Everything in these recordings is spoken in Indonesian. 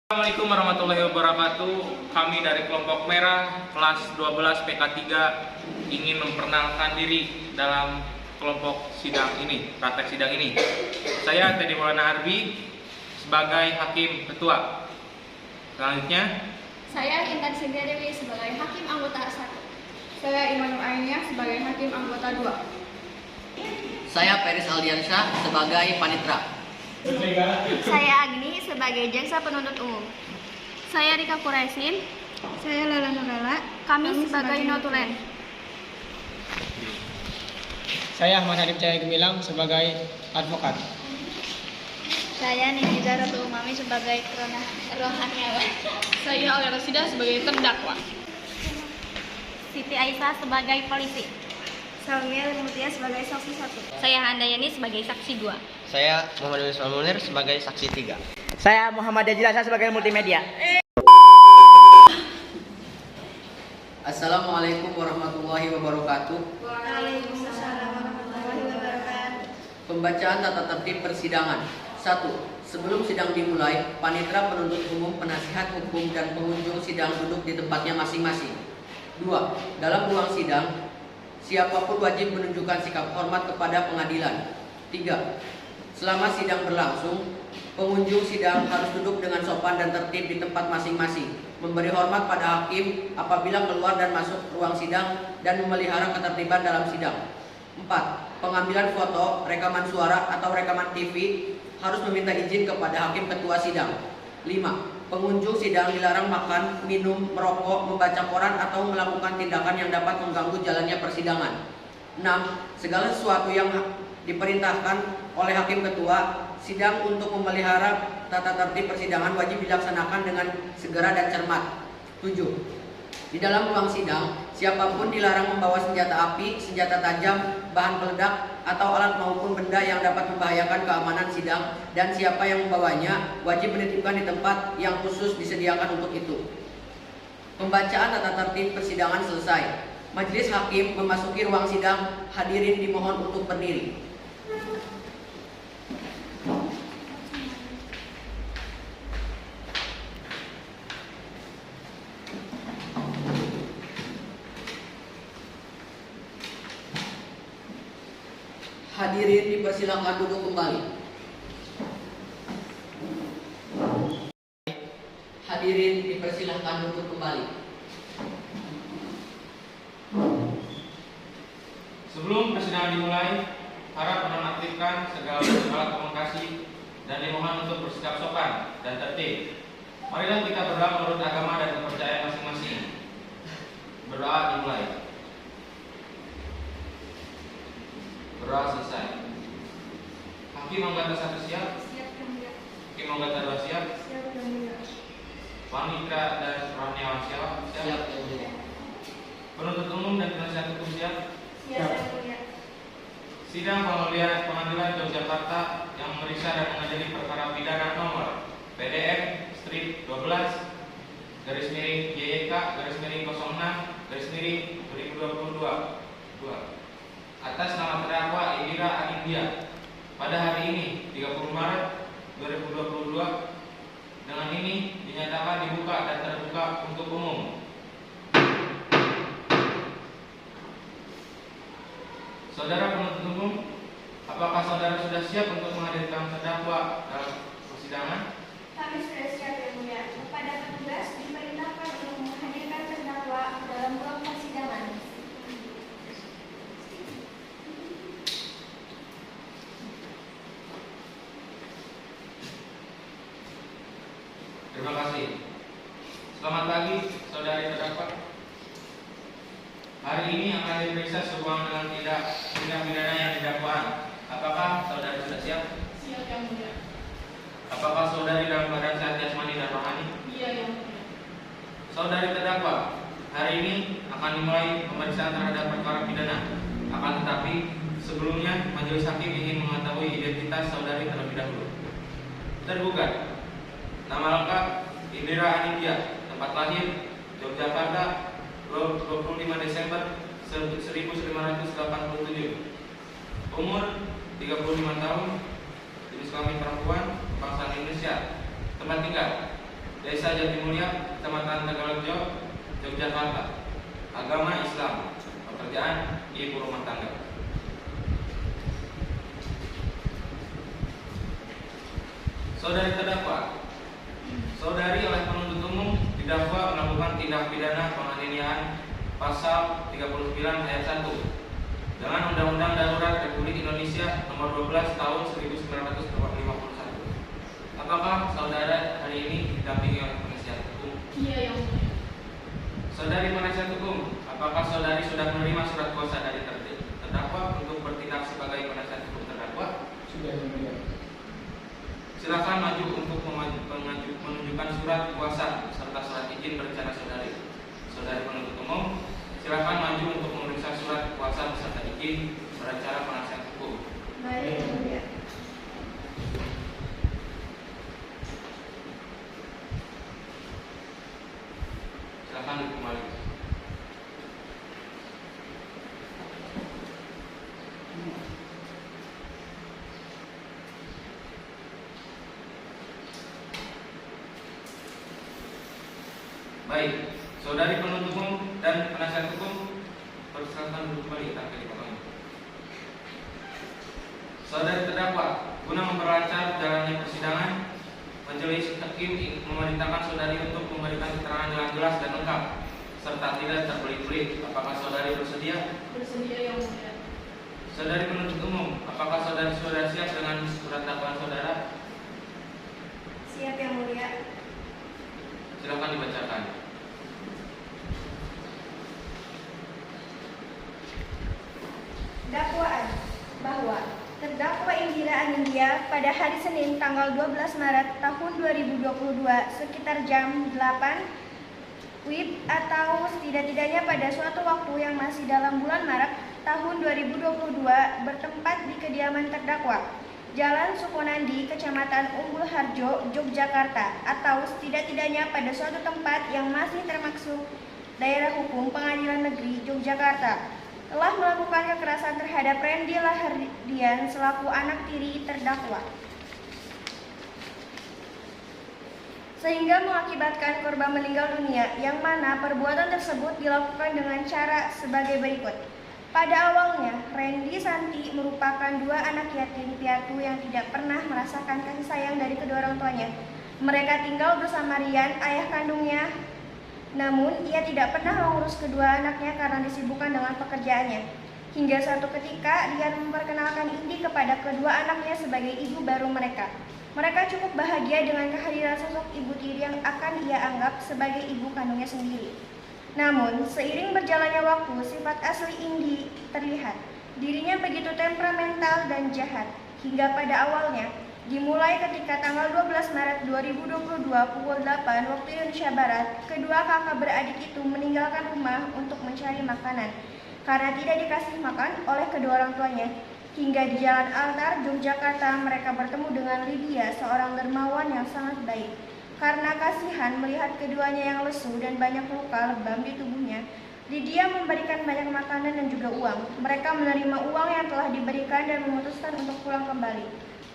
Assalamualaikum warahmatullahi wabarakatuh. Kami dari kelompok merah kelas 12 PK3 ingin memperkenalkan diri dalam kelompok sidang ini, praktek sidang ini. Saya Teddy Maulana Arbi sebagai hakim ketua. Selanjutnya, saya Intan Cynthia Dewi sebagai hakim anggota 1. Saya Imanul Ainia sebagai hakim anggota 2. Saya Peris Aldiansyah sebagai panitra. Saya Agni sebagai jaksa penuntut umum. Saya Rika Quraisin. Saya Lela Nurela. Kami sebagai notulen. Saya Ahmad Hadib Cahaya Gemilang sebagai advokat. Saya Nijida Ratu Umami sebagai rohaniawan. Saya Alia Rasida sebagai terdakwa. Siti Aisyah sebagai polisi. Salmi Mutia sebagai saksi 1. Saya Handayani sebagai saksi 2. Saya Muhammad Yusuf Munir sebagai saksi 3. Saya Muhammad Yajilasa sebagai multimedia. Assalamualaikum warahmatullahi wabarakatuh. Waalaikumsalam warahmatullahi wabarakatuh. Pembacaan tata tertib persidangan. 1. Sebelum sidang dimulai, panitera penuntut umum, penasihat hukum, dan pengunjung sidang duduk di tempatnya masing-masing. 2. Dalam ruang sidang, siapapun wajib menunjukkan sikap hormat kepada pengadilan. 3. Selama sidang berlangsung, pengunjung sidang harus duduk dengan sopan dan tertib di tempat masing-masing, memberi hormat pada hakim apabila keluar dan masuk ruang sidang, dan memelihara ketertiban dalam sidang. 4. Pengambilan foto, rekaman suara, atau rekaman TV harus meminta izin kepada hakim ketua sidang. 5. Pengunjung sidang dilarang makan, minum, merokok, membaca koran, atau melakukan tindakan yang dapat mengganggu jalannya persidangan. 6. Segala sesuatu yang diperintahkan oleh hakim ketua sidang untuk memelihara tata tertib persidangan wajib dilaksanakan dengan segera dan cermat. 7. Di dalam ruang sidang, siapapun dilarang membawa senjata api, senjata tajam, bahan peledak, atau alat maupun benda yang dapat membahayakan keamanan sidang, dan siapa yang membawanya wajib menitipkan di tempat yang khusus disediakan untuk itu. Pembacaan tata tertib persidangan selesai. Majelis hakim memasuki ruang sidang. Hadirin dimohon untuk berdiri. Hadirin dipersilakan duduk kembali. Hadirin dipersilakan duduk kembali. sebelum persidangan dimulai, harap menonaktifkan segala alat komunikasi dan dimohon untuk bersikap sopan dan tertib. Marilah kita berdoa menurut agama dan kepercayaan masing-masing. Berdoa dimulai. Berdoa selesai. Hakim anggota 1 siap. Hakim anggota 2 siap. Panitera dan rohaniawan siap. Siap. Penuntut umum dan penasihat hukum siap. Siap. Sidang Pengadilan Yogyakarta yang memeriksa dan mengadili perkara pidana nomor PDM strip 12 garis miring YYK garis miring 06 garis miring 2022 atas nama terdakwa Indira Anindya pada hari ini 30 Maret 2022. Dengan ini dinyatakan dibuka dan terbuka untuk umum. Saudara penuntut umum, apakah saudara sudah siap untuk menghadirkan terdakwa dalam persidangan? Kami sudah siap, Yang Mulia. Kepada petugas diperintahkan untuk menghadirkan terdakwa dalam ruang persidangan. Terima kasih. Selamat pagi, saudari terdakwa. Hari ini akan diperiksa sehubungan dengan tindak pidana yang didakwaan. Apakah saudari sudah siap? Siap, Yang Mulia. Apakah saudari dalam keadaan sehat jasmani dan rohani? Iya, Yang Mulia. Saudari terdakwa, hari ini akan dimulai pemeriksaan terhadap perkara pidana. Akan tetapi sebelumnya majelis hakim ingin mengetahui identitas saudari terlebih dahulu. Tergugat, nama lengkap Indira Anindya, tempat lahir Yogyakarta, 25 Desember 1587, umur 35 tahun, jenis kelamin perempuan, bangsa Indonesia, tempat tinggal Desa Jatimulya, Kecamatan Tegalrejo, Yogyakarta. Agama Islam. Pekerjaan ibu rumah tangga. Saudari terdakwa, saudari oleh penuntut umum didakwa melakukan tindak pidana penganiayaan pasal 39 ayat 1 dengan Undang-Undang Darurat Republik Indonesia Nomor 12 Tahun 1951. Apakah saudara hari ini didampingi oleh penasihat hukum? Iya, Yang Mulia. Saudari penasihat hukum, apakah saudari sudah menerima surat kuasa dari terdakwa untuk bertindak sebagai penasihat hukum terdakwa? Sudah, Yang Mulia. Silakan maju untuk menunjukkan surat kuasa serta surat izin berencana saudari. Saudari penuntut umum, silakan maju untuk memeriksa surat kuasa beserta izin berencana penasihat hukum. Baik, Yang Mulia. Silakan kembali. Baik, saudari penuntut umum dan penasihat hukum, persilakan duduk kembali akan dipotong. Saudari terdakwa, guna memperlancar jalannya persidangan, majelis hakim memerintahkan saudari untuk memberikan keterangan dengan jelas dan lengkap serta tidak terbelit-belit. Apakah saudari bersedia? Bersedia, Yang Mulia. Saudari penuntut umum, apakah saudari sudah siap dengan surat dakwaan saudara? Siap, Yang Mulia. Silakan dibacakan. Dakwaan bahwa terdakwa Indira Anindya pada hari Senin tanggal 12 Maret tahun 2022 sekitar jam 8 WIB atau setidak-tidaknya pada suatu waktu yang masih dalam bulan Maret tahun 2022 bertempat di kediaman terdakwa Jalan Sukonandi, Kecamatan Umbul Harjo, Yogyakarta, atau setidak-tidaknya pada suatu tempat yang masih termasuk daerah hukum Pengadilan Negeri Yogyakarta, telah melakukan kekerasan terhadap Randy Lahardian selaku anak tiri terdakwa, sehingga mengakibatkan korban meninggal dunia, yang mana perbuatan tersebut dilakukan dengan cara sebagai berikut. Pada awalnya, Randy Santi merupakan dua anak yatim piatu yang tidak pernah merasakan kasih sayang dari kedua orang tuanya. Mereka tinggal bersama Rian, ayah kandungnya. Namun, ia tidak pernah mengurus kedua anaknya karena disibukkan dengan pekerjaannya. Hingga suatu ketika, Rian memperkenalkan Indi kepada kedua anaknya sebagai ibu baru mereka. Mereka cukup bahagia dengan kehadiran sosok ibu tiri yang akan ia anggap sebagai ibu kandungnya sendiri. Namun, seiring berjalannya waktu, sifat asli Indi terlihat. Dirinya begitu temperamental dan jahat. Hingga pada awalnya, dimulai ketika tanggal 12 Maret 2022 pukul 8 waktu Indonesia Barat, kedua kakak beradik itu meninggalkan rumah untuk mencari makanan karena tidak dikasih makan oleh kedua orang tuanya. Hingga di Jalan Altar, Yogyakarta, mereka bertemu dengan Lydia, seorang dermawan yang sangat baik. Karena kasihan melihat keduanya yang lesu dan banyak luka lebam di tubuhnya, Lydia memberikan banyak makanan dan juga uang. Mereka menerima uang yang telah diberikan dan memutuskan untuk pulang kembali.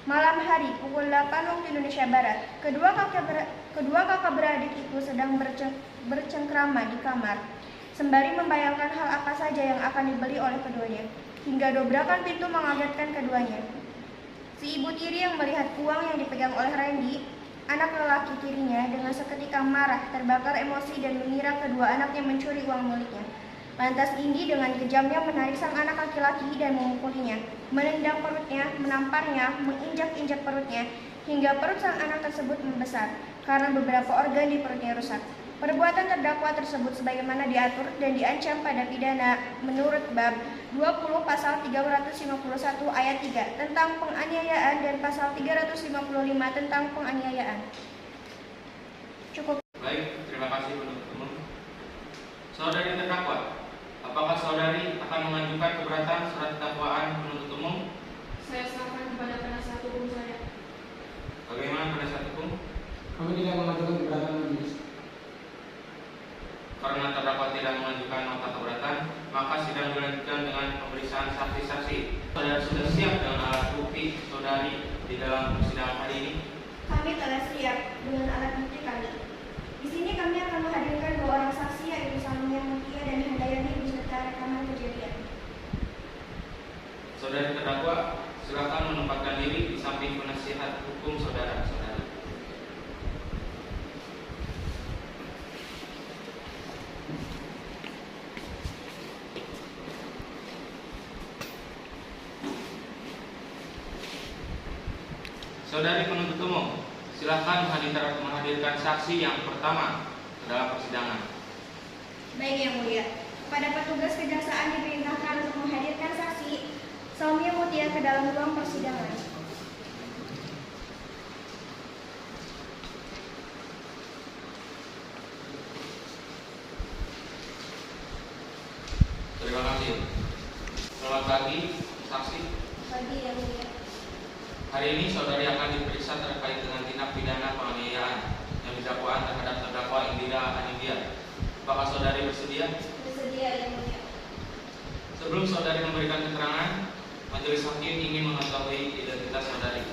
Malam hari pukul 8 waktu Indonesia Barat, kedua kakak beradik itu sedang bercengkrama di kamar, sembari membayangkan hal apa saja yang akan dibeli oleh keduanya. Hingga dobrakan pintu mengagetkan keduanya. Si ibu tiri yang melihat uang yang dipegang oleh Randy, anak lelaki tirinya, dengan seketika marah, terbakar emosi dan mengira kedua anaknya mencuri uang miliknya. Lantas Indi dengan kejamnya menarik sang anak laki-laki dan memukulinya, menendang perutnya, menamparnya, menginjak-injak perutnya, hingga perut sang anak tersebut membesar karena beberapa organ di perutnya rusak. Perbuatan terdakwa tersebut sebagaimana diatur dan diancam pada pidana menurut bab 20 pasal 351 ayat 3 tentang penganiayaan dan pasal 355 tentang penganiayaan. Cukup. Baik, terima kasih penuntut umum. Saudari terdakwa, apakah saudari akan mengajukan keberatan surat dakwaan penuntut umum? Saya serahkan kepada penasihat hukum saya. Bagaimana penasihat hukum? Kami tidak mengajukan keberatan majelis. Karena terdakwa tidak mengajukan nota keberatan, maka sidang dilanjutkan dengan pemeriksaan saksi-saksi. Saudara sudah siap dengan alat bukti saudari di dalam persidangan hari ini? Kami telah siap dengan alat bukti kami. Saudari penuntut umum, silakan menghadirkan saksi yang pertama ke dalam persidangan. Baik Yang Mulia, kepada petugas kejaksaan diperintahkan untuk menghadirkan saksi Saumya Mutia ke dalam ruang persidangan. Terima kasih. Selamat pagi, saksi. Pagi Yang Mulia. Hari ini saudari akan diperiksa terkait dengan tindak pidana penganiayaan yang didakwaan terhadap terdakwa Indira Anindya. Apakah saudari bersedia? Bersedia Yang Mulia. Sebelum saudari memberikan keterangan, majelis hakim ingin mengetahui identitas saudari.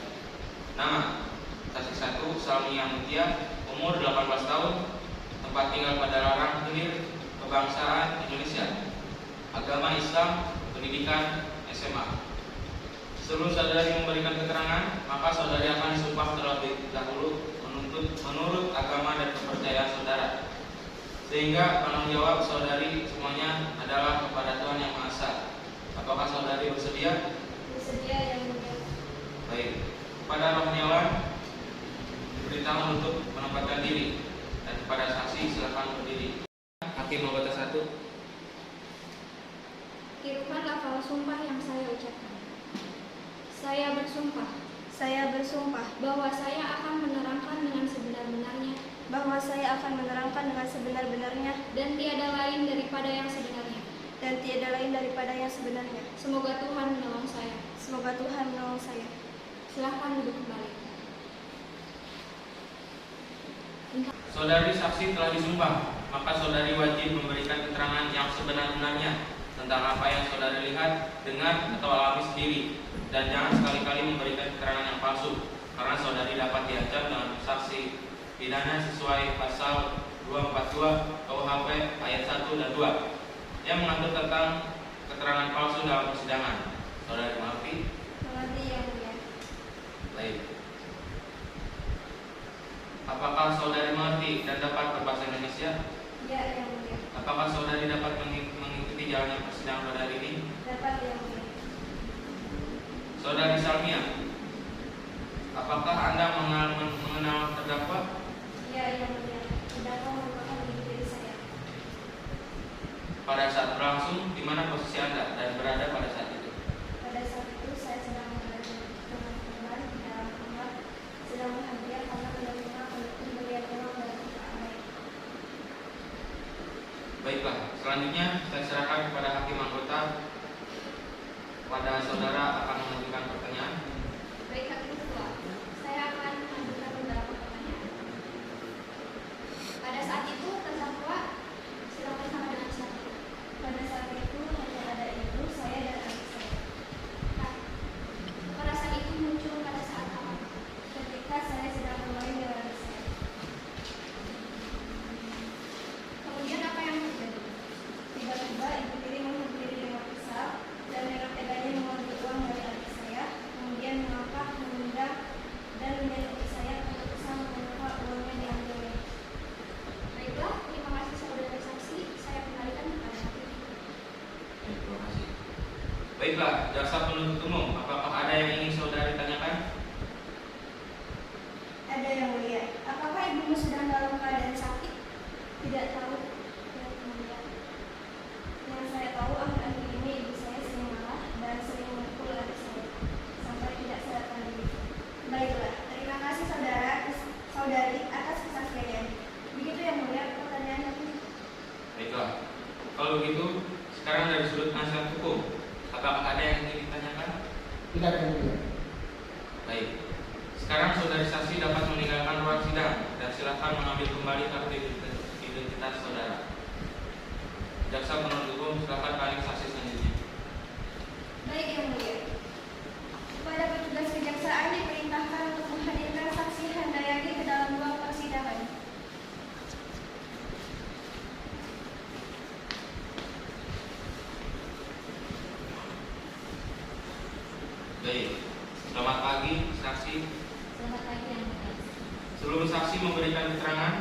Nama: saksi 1 Saumya Mutia, umur 18 tahun, tempat tinggal pada Larang Hilir, kebangsaan Indonesia, agama Islam, pendidikan SMA. Sebelum saudari memberikan keterangan, maka saudari akan disumpah terlebih dahulu menurut agama dan kepercayaan saudara, sehingga tanggung jawab saudari semuanya adalah kepada Tuhan Yang Maha Esa. Apakah saudari bersedia? Bersedia Yang Mulia. Baik. Kepada rohniawan diberitahu untuk menempatkan diri, dan kepada saksi silakan berdiri. Hakim anggota 1. Tirukan lafal sumpah yang saya ucapkan. Saya bersumpah Saya bersumpah bahwa saya akan menerangkan dengan sebenar-benarnya bahwa saya akan menerangkan dengan sebenar-benarnya dan tiada lain daripada yang sebenarnya. dan tiada lain daripada yang sebenarnya. Semoga Tuhan menolong saya. Semoga Tuhan menolong saya. Silahkan duduk kembali. Saudari saksi telah disumpah, maka saudari wajib memberikan keterangan yang sebenar-benarnya tentang apa yang saudari lihat, dengar, atau alami sendiri, dan jangan sekali-kali memberikan keterangan yang palsu, karena saudari dapat diancam dengan sanksi pidana sesuai pasal 242 KUHP ayat 1 dan 2 yang mengatur tentang keterangan palsu dalam persidangan. Saudari mengerti? Mengerti Yang Mulia. Baik. Apakah saudari mengerti dan dapat berbahasa Indonesia? Ya Yang Mulia. Apakah saudari dapat mengikuti jalannya persidangan pada hari ini? Dapat Yang Mulia. Saudari Salmia, apakah Anda mengenal terdakwa? Ya Yang Mulia. Terdakwa merupakan ibu tiri saya. Pada saat berlangsung, di mana posisi Anda dan berada pada saat itu? Pada saat itu saya sedang berada dengan teman di dalam kamar, sedang berhadiah karena menerima pemberian uang dari pihak lain. Baiklah, selanjutnya saya serahkan kepada hakim anggota. Kepada saudara akan mengajukan pertanyaan. Baik, Hakim Ketua, saya akan mengajukan beberapa pertanyaan. Pada saat itu terdakwa sedang bersama dengan siapa? Pada saat itu hanya ada ibu saya dan adik saya. Nah, perasaan itu muncul pada saat apa? Ketika saya sedang bermain dengan adik saya. Kemudian apa yang terjadi? Tiba-tiba ibu tiri menghampiri dengan pisau dan dengan teganya mengambil uang dari adik saya, kemudian mengangkat, menendang, dan menyakiti saya untuk bisa menerima uangnya diambilnya. Baiklah, terima kasih saudara saksi. Saya kembalikan kepada hakim. Terima kasih. Baiklah, jaksa penuntut umum, apakah ada yang ingin saudari tanyakan? Ada Yang Mulia. Apakah ibumu sedang dalam keadaan sakit? Tidak tahu. Yang Mulia. Yang saya tahu akhir-akhir ini ibu saya sering marah dan sering memukul adik saya sampai tidak sadarkan diri. Baiklah, terima kasih saudari atas kesaksiannya. Begitu Yang Mulia pertanyaan aku. Baiklah, kalau begitu sekarang dari sudut nasihat hukum, apakah ada yang ingin ditanyakan? Tidak Yang Mulia. Baik, sekarang saudari saksi dapat meninggalkan ruang sidang dan silakan mengambil kembali kartu identitas saudara. Jaksa penuntut umum silakan tarik saksi selanjutnya. Baik Yang Mulia. Kepada petugas kejaksaan diperintahkan untuk menghadirkan saksi Handayani ke dalam ruang persidangan. Baik, selamat pagi saksi. Selamat pagi, Yang Mulia. Sebelum saksi memberikan keterangan,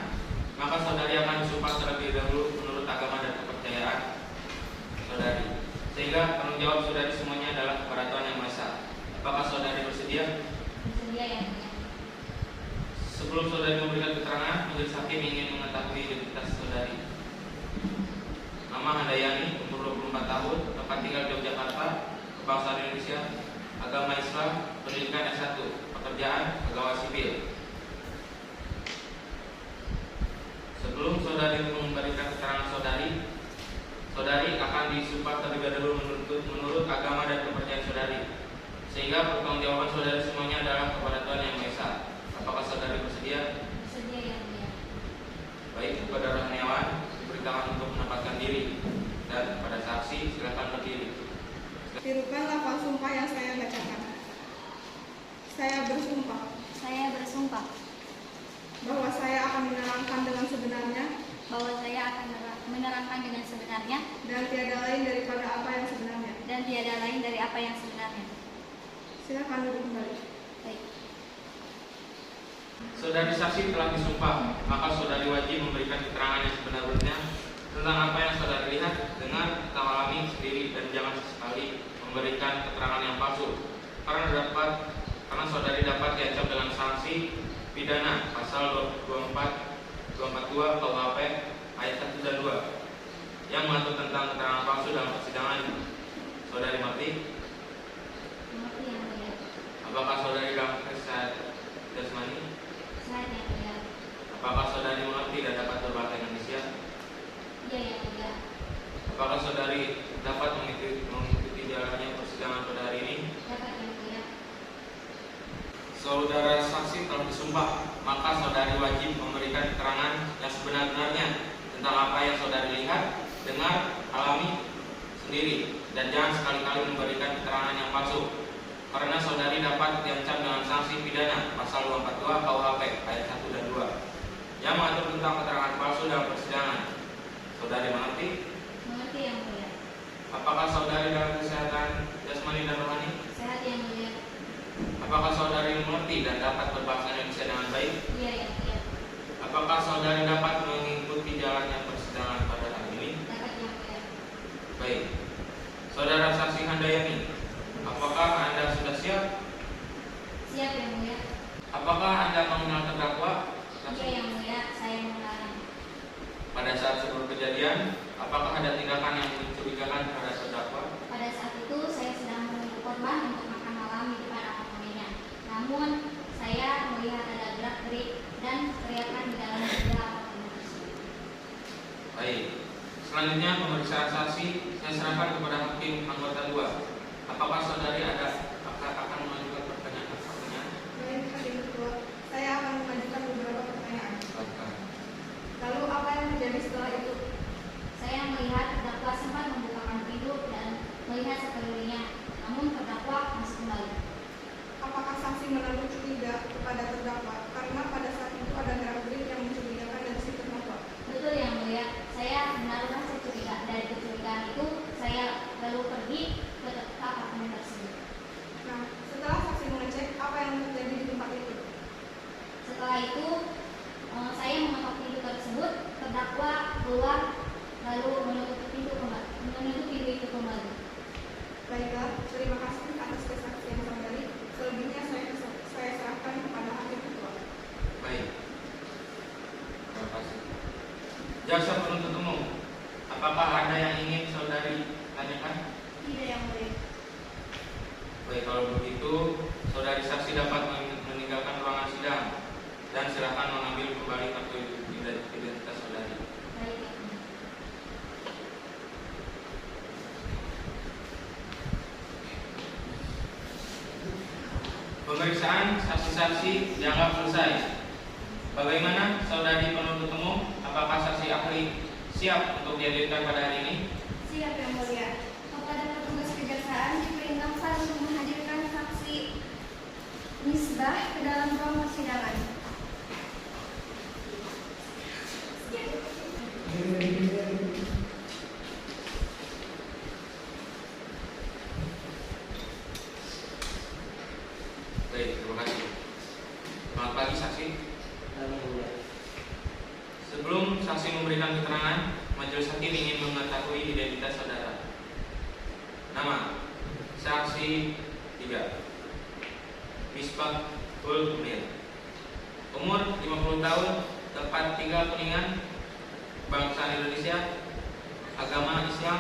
maka saudari akan disumpah terlebih dahulu menurut agama dan kepercayaan saudari, sehingga tanggung jawab saudari semuanya adalah kepada Tuhan Yang Maha Esa. Apakah saudari bersedia? Bersedia, Yang Mulia. sebelum saudari memberikan keterangan, majelis hakim ingin mengetahui identitas saudari. Nama Handayani, umur 24 tahun, tempat tinggal di Yogyakarta, kebangsaan Indonesia, agama Islam, pendidikan S1, pekerjaan pegawai sipil. Sebelum saudari memberikan keterangan saudari akan disumpah terlebih dahulu menurut agama dan kepercayaan saudari, sehingga pertanggungjawaban saudari semuanya adalah kepada Tuhan Yang Maha Esa. Apakah saudari bersedia? Bersedia yang mulia. Baik, kepada Rahniawan diberitakan untuk menempatkan diri, dan pada saksi silakan berdiri. Tirukan lafaz sumpah yang saya bacakan. Saya bersumpah Saya bersumpah bahwa saya akan menerangkan dengan sebenarnya bahwa saya akan menerangkan dengan sebenarnya dan tiada lain daripada apa yang sebenarnya. dan tiada lain dari apa yang sebenarnya. Silakan duduk kembali. Baik. Saudari saksi telah disumpah, maka saudari wajib memberikan keterangan yang sebenarnya tentang apa yang saudari lihat, dengar, atau alami sendiri, dan jangan sesekali memberikan keterangan yang palsu. Karena saudari dapat diancam dengan sanksi pidana pasal 242 KUHP ayat 1 dan 2 yang mengatur tentang keterangan palsu dalam persidangan. Saudari mengerti? Mengerti yang mulia. Apakah saudari dalam kesehatan jasmani? Saya yang mulia. Apakah saudari mengerti dan dapat berbahasa Indonesia? Iya yang mulia. Apakah saudari dapat mengikuti jalannya persidangan pada hari ini? Dapat yang mulia. Saudara saksi telah disumpah, maka saudari wajib memberikan keterangan yang sebenarnya tentang apa yang saudari lihat, dengar, alami sendiri, dan jangan sekali-kali memberikan keterangan yang palsu. Karena saudari dapat diancam dengan sanksi pidana pasal 242 KUHP ayat 1 dan 2 yang mengatur tentang keterangan palsu dalam persidangan. Saudari mengerti? Mengerti yang mulia. Apakah saudari dalam kesehatan jasmani dan rohani? Sehat yang mulia. Apakah saudari mengerti dan dapat berbahasa Indonesia dengan baik? Iya yang mulia. Apakah saudari dapat mengikuti jalannya persidangan pada hari ini? Dapat yang mulia. Baik. Saudara saksi Handayani, apakah Anda sudah siap? Siap yang mulia. Apakah Anda mengenal terdakwa? Iya yang mulia. Saya mengenalnya. Pada saat sebelum kejadian, apakah ada tindakan yang mencurigakan terhadap terdakwa? Pada saat itu saya sedang menunggu korban untuk makan malam di depan apartemennya. Namun saya melihat ada gerak-gerik dan teriakan di dalam sebuah apartemen tersebut. Baik. Selanjutnya pemeriksaan saksi saya serahkan kepada hakim anggota 2. Apakah saudari akan mengajukan pertanyaan? Baik, Hakim Ketua, saya akan mengajukan beberapa pertanyaan. Silakan. Lalu apa yang terjadi setelah itu? Saya melihat terdakwa sempat membukakan pintu dan melihat sekelilingnya, namun terdakwa masih kembali. Apakah saksi menaruh curiga kepada terdakwa karena pada saat itu ada gerak-gerik yang mencurigakan dari si terdakwa? Betul yang mulia, saya menaruh rasa curiga. Dari kecurigaan itu, saya lalu pergi ke apartemen tersebut. Nah, setelah saksi mengecek apa yang terjadi di tempat itu? Setelah itu, saya mengetok pintu tersebut, terdakwa keluar lalu menutup pintu itu kembali. Baiklah, terima kasih atas kesaksian saudari. Selebihnya saya serahkan kepada Hakim Ketua. Baik. Terima kasih. Jaksa penuntut umum, apakah ada yang ingin saudari tanyakan? Tidak yang mulia. Baik, kalau begitu saudari saksi dapat meninggalkan ruangan sidang dan silakan mengambil kembali kartu identitas saudari. Baik, yang mulia. Pemeriksaan saksi-saksi dianggap selesai. Bagaimana saudari penuntut umum? Apakah saksi ahli siap untuk dihadirkan pada hari ini? Siap yang mulia. Kepada petugas kejaksaan diperintahkan untuk menghadirkan saksi Misbah ke dalam ruang persidangan. Baik, terima kasih. Selamat pagi saksi. Sebelum saksi memberikan keterangan, majelis hakim ingin mengetahui identitas saudara. Nama saksi 3 Misbah Munir, Umur 50 tahun, tempat tinggal Kuningan, bangsa Indonesia, agama Islam,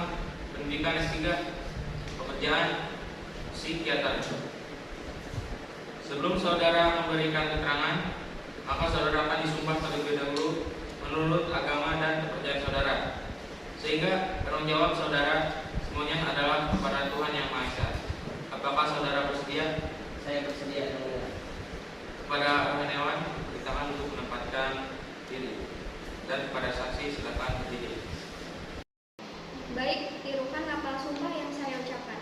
pendidikan S3, pekerjaan psikiater. Sebelum saudara memberikan keterangan, maka saudara akan disumpah terlebih dahulu menurut agama dan kepercayaan saudara, sehingga tanggung jawab saudara semuanya adalah kepada Tuhan Yang Maha Esa. Apakah saudara bersedia? Saya bersedia. Kepada rohaniawan, ditangan untuk menempatkan diri, dan kepada saksi silakan berdiri. Baik, tirukan lafal sumpah yang saya ucapkan.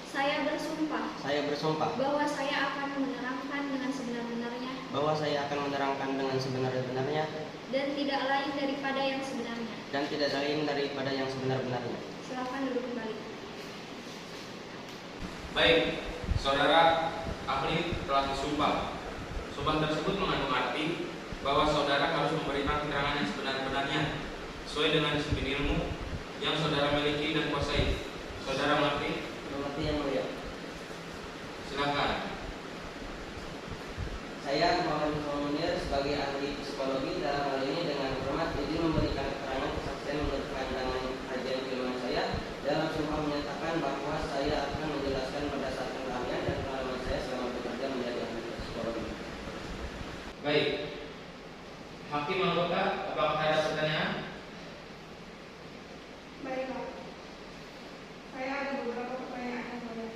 Saya bersumpah Saya bersumpah bahwa saya akan menerangkan dengan sebenar-benarnya bahwa saya akan menerangkan dengan sebenar-benarnya dan tidak lain daripada yang sebenarnya. dan tidak lain daripada yang sebenar-benarnya. Silakan duduk kembali. Baik, saudara ahli telah disumpah. Sumpah tersebut mengandung arti bahwa saudara harus memberikan keterangan yang sebenar-benarnya sesuai dengan disiplin ilmu yang saudara miliki dan kuasai. Saudara mengerti? Mengerti Yang Mulia. Silakan. Saya Muhammad Munir sebagai ahli psikologi dalam hal ini dengan hormat izin memberikan keterangan kesaksian menurut pandangan kajian keilmuan saya dalam sumpah menyatakan bahwa saya akan menjelaskan berdasarkan keahlian dan pengalaman saya selama bekerja menjadi ahli psikologi. Baik. Hakim anggota, apakah ada pertanyaan? Baiklah. Saya ada beberapa pertanyaan yang mulia.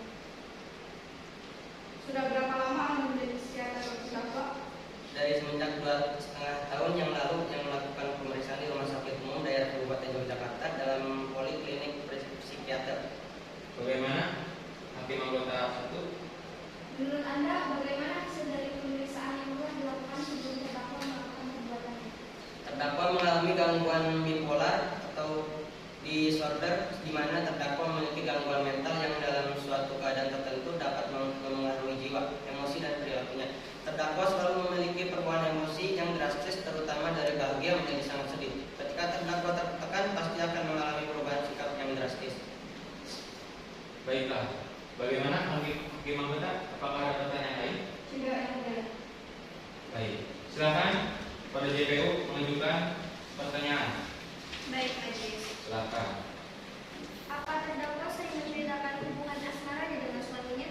Sudah berapa lama Anda menjadi psikiater terdakwa? Dari semenjak 2,5 tahun yang lalu yang melakukan pemeriksaan di Rumah Sakit Umum Daerah Kabupaten Yogyakarta dalam poliklinik psikiater. Bagaimana? Hakim anggota 1. Menurut Anda, bagaimana hasil dari pemeriksaan yang telah dilakukan sebelum terdakwa melakukan perbuatannya? Terdakwa mengalami gangguan bipolar atau disorder di mana terdakwa memiliki gangguan mental yang dalam suatu keadaan tertentu dapat mempengaruhi jiwa, emosi dan perilakunya. Terdakwa selalu memiliki perubahan emosi yang drastis terutama dari bahagia menjadi sangat sedih. Ketika terdakwa tertekan pasti akan mengalami perubahan sikap yang drastis. Baiklah. Bagaimana hakim anggota? Apakah ada pertanyaan lain? Tidak, Yang Mulia. Baik. Silakan pada JPU mengajukan pertanyaan. Baik, Majelis. Silakan. Apa terdakwa sering menceritakan hubungan asmaranya dengan suaminya?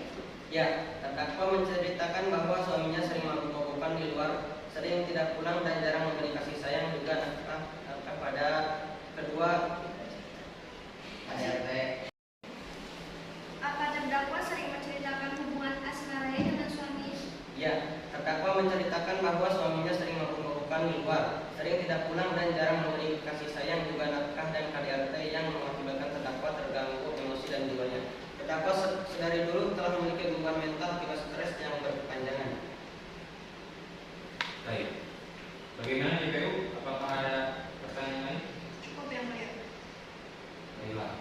Ya, terdakwa menceritakan bahwa suaminya sering mabuk-mabukan di luar, sering tidak pulang dan jarang memberi kasih sayang juga nafkah pada kedua ADRT. Apa terdakwa sering menceritakan hubungan asmaranya dengan suaminya? Ya, terdakwa menceritakan bahwa suaminya sering mabuk-mabukan di luar, sering tidak pulang dan jarang memberi kasih sayang juga nafkah dan KDRT yang mengakibatkan terdakwa terganggu emosi dan jiwanya. Terdakwa sedari dulu telah memiliki gangguan mental akibat stres yang berkepanjangan. Baik. Bagaimana JPU? Apakah ada pertanyaan lain? Cukup, Yang Mulia. Baiklah.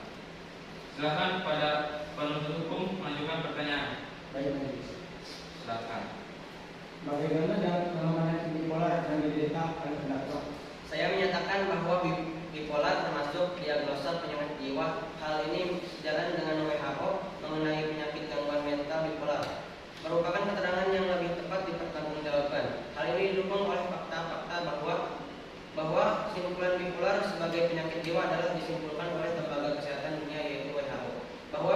Silakan pada penuntut hukum mengajukan pertanyaan. Baik, Majelis. Silakan. Bagaimana dengan penanganan bipolar yang diderita oleh terdakwa? Saya menyatakan bahwa bipolar termasuk diagnosa penyakit jiwa. Hal ini sejalan dengan WHO mengenai penyakit gangguan mental bipolar. Merupakan keterangan yang lebih tepat dipertanggungjawabkan. Hal ini didukung oleh fakta-fakta bahwa kesimpulan bipolar sebagai penyakit jiwa adalah disimpulkan oleh Lembaga Kesehatan Dunia yaitu WHO. Bahwa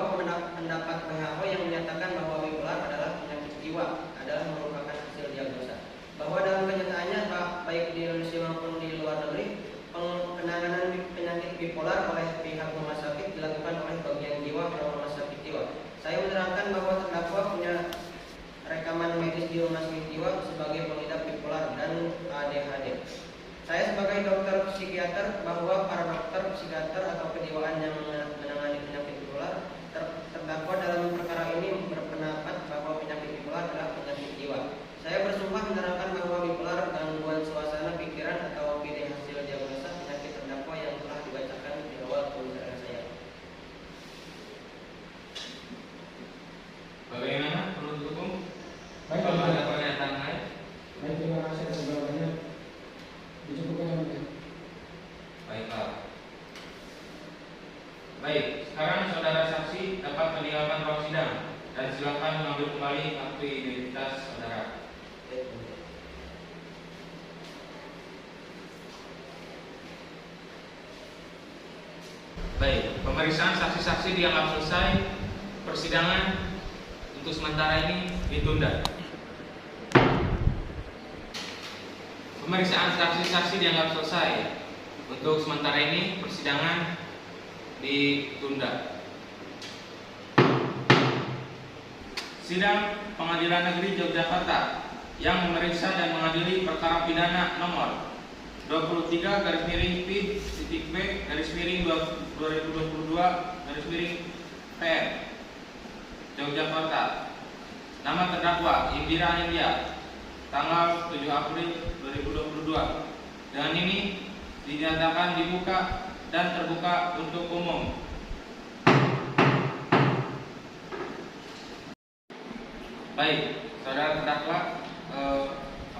pendapat WHO yang menyatakan bahwa bipolar adalah penyakit jiwa adalah merupakan hasil diagnosa. Bahwa dalam kenyataannya baik di Indonesia maupun di luar negeri penanganan penyakit bipolar oleh pihak rumah sakit dilakukan oleh bagian jiwa pada rumah sakit jiwa. Saya menerangkan bahwa terdakwa punya rekaman medis di rumah sakit jiwa sebagai pengidap bipolar dan ADHD. Saya sebagai dokter psikiater bahwa para dokter psikiater atau kejiwaan yang menangani penyakit bipolar terdakwa dalam perkara ini berpendapat bahwa penyakit bipolar adalah penyakit jiwa. Saya bersumpah menerangkan bahwa bipolar gangguan suasana pikiran atau PD hasil diagnosa penyakit terdakwa yang telah dibacakan di awal pembicaraan saya. Bagaimana penuntut hukum? Baik, Apakah ada pernyataan lain? Baik, terima kasih atas jawabannya. Dicukupkan, Yang Mulia. Baiklah. Baik, sekarang saudara saksi dapat meninggalkan ruang sidang dan silakan mengambil kembali akte identitas saudara. Baik, pemeriksaan saksi-saksi dianggap selesai. Persidangan untuk sementara ini ditunda. Pemeriksaan saksi-saksi dianggap selesai. Untuk sementara ini persidangan ditunda. Sidang Pengadilan Negeri Yogyakarta yang memeriksa dan mengadili perkara pidana nomor 23-P/2022-PR Yogyakarta. Nama terdakwa Indira Anindya, tanggal 7 April 2022. Dengan ini dinyatakan dibuka dan terbuka untuk umum. Baik, saudara terdakwa,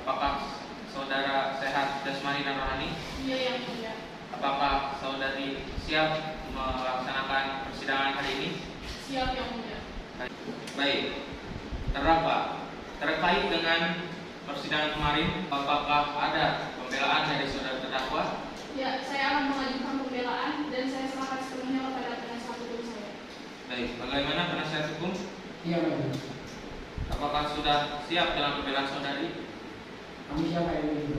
apakah saudara sehat jasmani dan rohani? Iya yang mulia. Apakah saudari siap melaksanakan persidangan hari ini? Siap yang mulia. Baik, terdakwa, terkait dengan persidangan kemarin, apakah ada pembelaan dari saudara terdakwa? Ya, saya akan mengajukan pembelaan dan saya serahkan sepenuhnya kepada penasihat hukum saya. Baik, bagaimana penasihat hukum? Iya, Pak. Apakah sudah siap dalam pembelaan saudari? Kami siapa ini?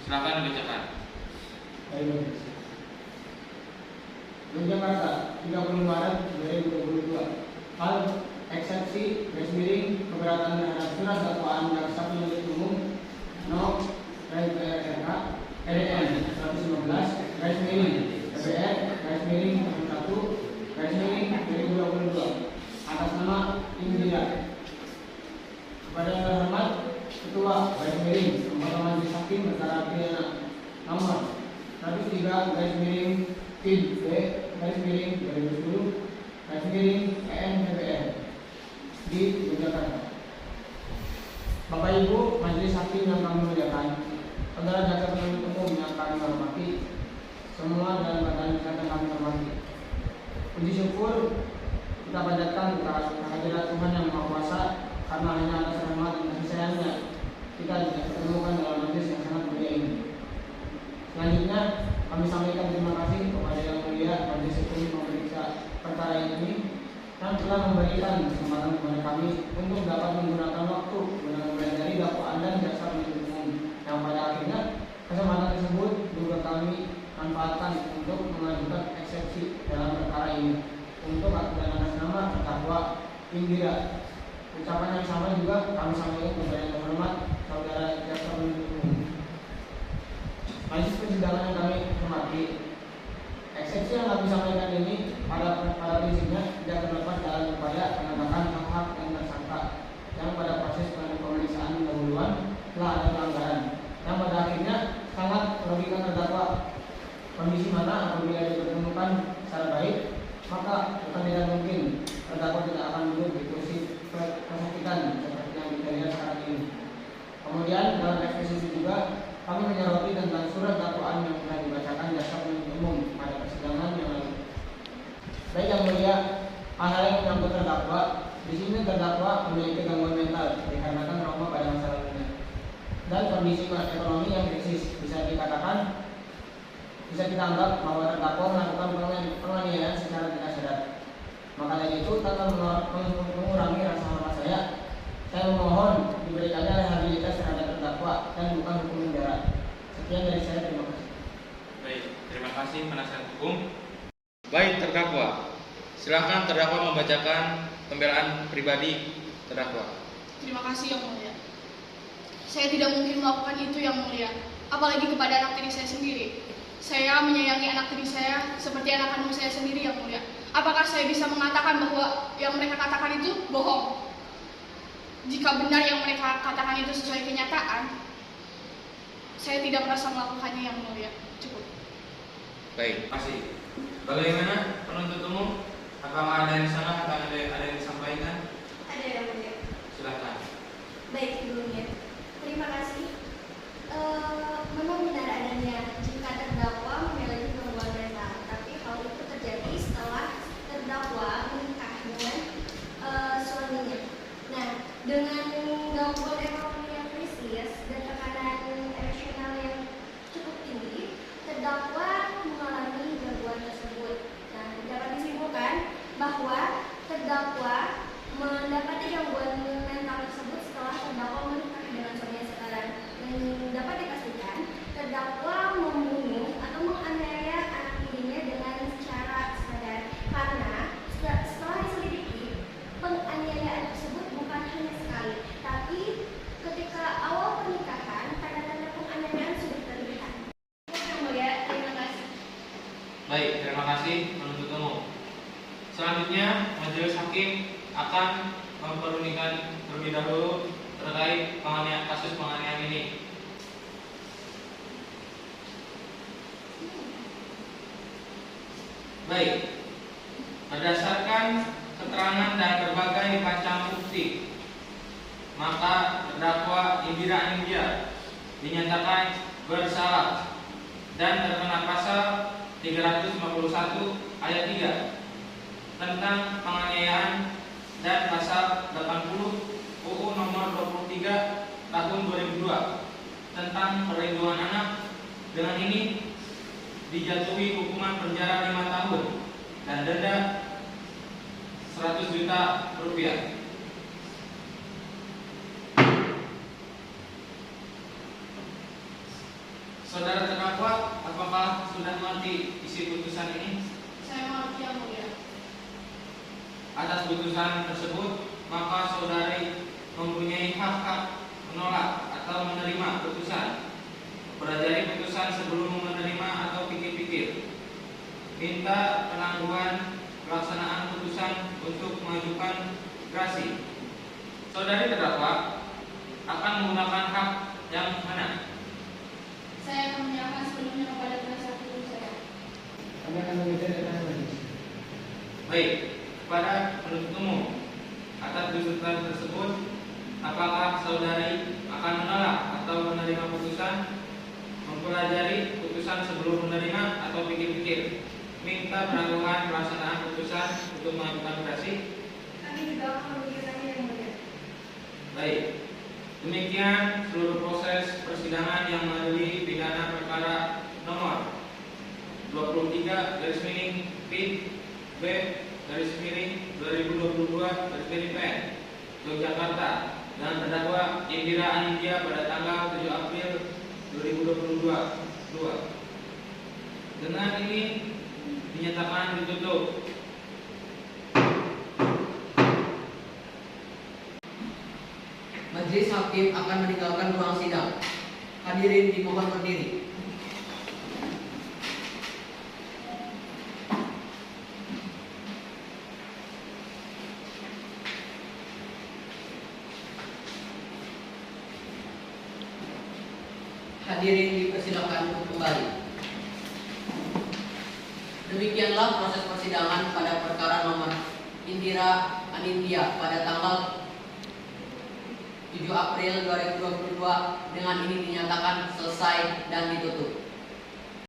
Silakan dibacakan. Baik. Yogyakarta, 30 Maret 2022. Hal eksepsi garis miring keberatan terhadap surat dakwaan jaksa penuntut umum No. PRK RN 115 garis miring DPR garis miring 1 garis miring 2022 atas nama Indira. Kepada yang terhormat Ketua garis miring Anggota Majelis Hakim Perkara Pidana nomor 103 garis miring PID B garis miring 2010 garis miring EN DPR di Yogyakarta. Bapak Ibu Majelis Hakim yang kami muliakan, saudara jaksa penuntut umum yang kami hormati, semua dalam keadaan kesehatan kami hormati. Puji syukur kita panjatkan kehadirat Tuhan yang Maha Kuasa, karena hanya atas rahmat dan kasih sayangnya kita dipertemukan dalam majelis yang sangat mulia ini. Selanjutnya kami sampaikan terima kasih kepada Yang Mulia Majelis Hukum memeriksa perkara ini dan telah memberikan kesempatan kepada kami untuk dapat menggunakan waktu mulai dari dakwaan dan jaksa penuntut umum, yang pada akhirnya kesempatan tersebut juga kami manfaatkan untuk mengajukan eksepsi dalam perkara ini untuk atas nama terdakwa Indira. Ucapan yang sama juga kami sampaikan kepada yang terhormat saudara jaksa penuntut umum. Majelis persidangan yang kami hormati, eksepsi yang kami sampaikan ini pada prinsipnya tidak terlepas dalam upaya penegakan hak-hak yang tersangka yang pada proses pemeriksaan pendahuluan telah ada pelanggaran yang pada akhirnya sangat merugikan terdakwa. Kondisi mana apabila dipertemukan secara baik, maka bukan tidak mungkin terdakwa tidak akan duduk di kursi kesakitan seperti yang kita lihat saat ini. Kemudian dalam eksepsi juga kami menyoroti tentang surat dakwaan yang telah dibacakan jaksa penuntut umum pada persidangan yang lalu. Baik yang mulia, hal yang menyangkut terdakwa, di sini terdakwa memiliki gangguan mental dikarenakan trauma pada masa lalunya dan kondisi ekonomi yang krisis. Bisa kita anggap bahwa terdakwa melakukan penganiayaan secara tidak sadar. Maka dari itu, tanpa mengurangi rasa hormat saya memohon diberikannya rehabilitas terhadap terdakwa dan bukan hukum penjara. Sekian dari saya, terima kasih. Baik, terima kasih penasihat hukum. Baik, terdakwa, silakan terdakwa membacakan pembelaan pribadi terdakwa. Terima kasih yang mulia. Saya tidak mungkin melakukan itu yang mulia, apalagi kepada anak tiri saya sendiri. Saya menyayangi anak tiri saya seperti anak kandung saya sendiri yang mulia. Apakah saya bisa mengatakan bahwa yang mereka katakan itu bohong? Jika benar yang mereka katakan itu sesuai kenyataan, saya tidak merasa melakukannya yang mulia. Cukup. Baik, terima kasih. Bagaimana penuntut umum? Apakah ada yang salah atau ada yang disampaikan? Ada yang mulia. Silakan. Baik, sebelumnya terima kasih. Memang benar adanya jika terdakwa memiliki gangguan mental, tapi hal itu terjadi setelah terdakwa menikah dengan suaminya. Nah, dengan gangguan ekonomi yang krisis dan tekanan emosional yang cukup tinggi, terdakwa mengalami gangguan tersebut. Nah, Baik, terima kasih penuntut umum. Selanjutnya, majelis hakim akan memperundingkan terlebih dahulu terkait kasus penganiayaan ini. Baik, berdasarkan keterangan dan berbagai macam bukti, maka terdakwa Indira Anindya dinyatakan bersalah dan terkena pasal 351 ayat 3 tentang penganiayaan dan pasal 80 UU nomor 23 tahun 2002 tentang perlindungan anak. Dengan ini dijatuhi hukuman penjara 5 tahun dan denda 100 juta rupiah. Saudara terdakwa, apakah sudah mengerti isi putusan ini? Saya mengerti yang mulia. Atas putusan tersebut, maka saudari mempunyai hak menolak atau menerima putusan, mempelajari putusan sebelum menerima atau pikir-pikir, minta penangguhan pelaksanaan putusan untuk mengajukan gerasi. Saudari terdakwa akan menggunakan hak yang mana? Saya akan menyerahkan sepenuhnya kepada penasihat hukum saya. Kami akan meminta keterangan lagi. Baik, kepada penuntut umum, atas tuntutan tersebut, apakah saudari akan menolak atau menerima putusan, mempelajari putusan sebelum menerima atau pikir-pikir, minta penangguhan pelaksanaan putusan untuk mengajukan gerasi? Kami juga akan memikirkannya yang mulia. Baik, demikian seluruh proses persidangan yang mengadili pidana perkara nomor 23-P/B/2022-PN Yogyakarta dengan terdakwa Indira Anindya pada tanggal 7 April 2022. Dengan ini dinyatakan ditutup. Majelis hakim akan meninggalkan ruang sidang. Hadirin dimohon berdiri. Hadirin dipersilakan untuk kembali. Demikianlah proses persidangan pada perkara nomor Indira Anindya pada tanggal 7 April 2022 dengan ini dinyatakan selesai dan ditutup.